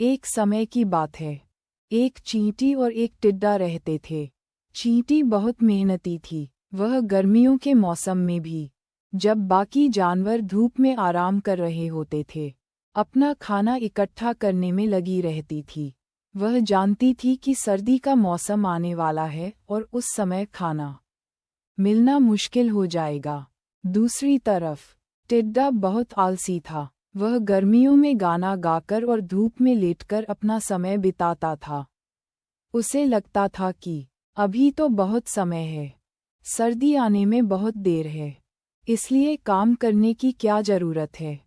एक समय की बात है। एक चींटी और एक टिड्डा रहते थे। चींटी बहुत मेहनती थी, वह गर्मियों के मौसम में भी, जब बाकी जानवर धूप में आराम कर रहे होते थे, अपना खाना इकट्ठा करने में लगी रहती थी। वह जानती थी कि सर्दी का मौसम आने वाला है और उस समय खाना मिलना मुश्किल हो जाएगा। दूसरी तरफ टिड्डा बहुत आलसी था। वह गर्मियों में गाना गाकर और धूप में लेटकर अपना समय बिताता था। उसे लगता था कि अभी तो बहुत समय है, सर्दी आने में बहुत देर है, इसलिए काम करने की क्या जरूरत है।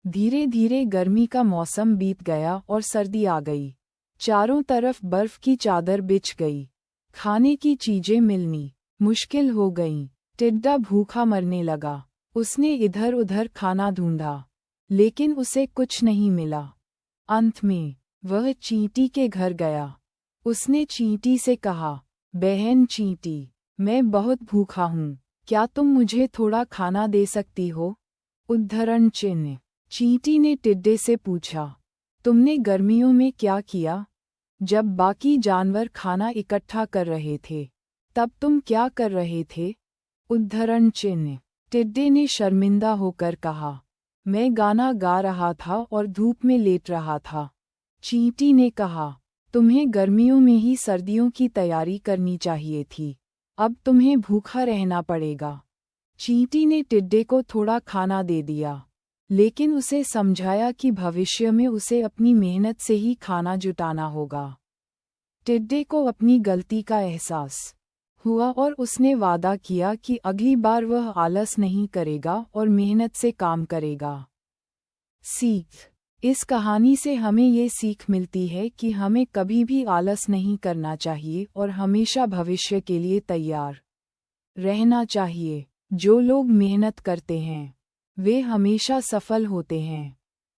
धीरे धीरे गर्मी का मौसम बीत गया और सर्दी आ गई। चारों तरफ बर्फ की चादर बिछ गई। खाने की चीजें मिलनी मुश्किल हो गईं। टिड्डा भूखा मरने लगा। उसने इधर उधर खाना ढूंढा, लेकिन उसे कुछ नहीं मिला। अंत में वह चींटी के घर गया। उसने चींटी से कहा, बहन चींटी, मैं बहुत भूखा हूँ, क्या तुम मुझे थोड़ा खाना दे सकती हो? उद्धरण चिन्ह। चींटी ने टिड्डे से पूछा, तुमने गर्मियों में क्या किया? जब बाकी जानवर खाना इकट्ठा कर रहे थे, तब तुम क्या कर रहे थे? उद्धरण चिन्ह। टिड्डे ने शर्मिंदा होकर कहा, मैं गाना गा रहा था और धूप में लेट रहा था। चींटी ने कहा, तुम्हें गर्मियों में ही सर्दियों की तैयारी करनी चाहिए थी, अब तुम्हें भूखा रहना पड़ेगा। चींटी ने टिड्डे को थोड़ा खाना दे दिया, लेकिन उसे समझाया कि भविष्य में उसे अपनी मेहनत से ही खाना जुटाना होगा। टिड्डे को अपनी गलती का एहसास हुआ और उसने वादा किया कि अगली बार वह आलस नहीं करेगा और मेहनत से काम करेगा। सीख। इस कहानी से हमें ये सीख मिलती है कि हमें कभी भी आलस नहीं करना चाहिए और हमेशा भविष्य के लिए तैयार रहना चाहिए। जो लोग मेहनत करते हैं, वे हमेशा सफल होते हैं।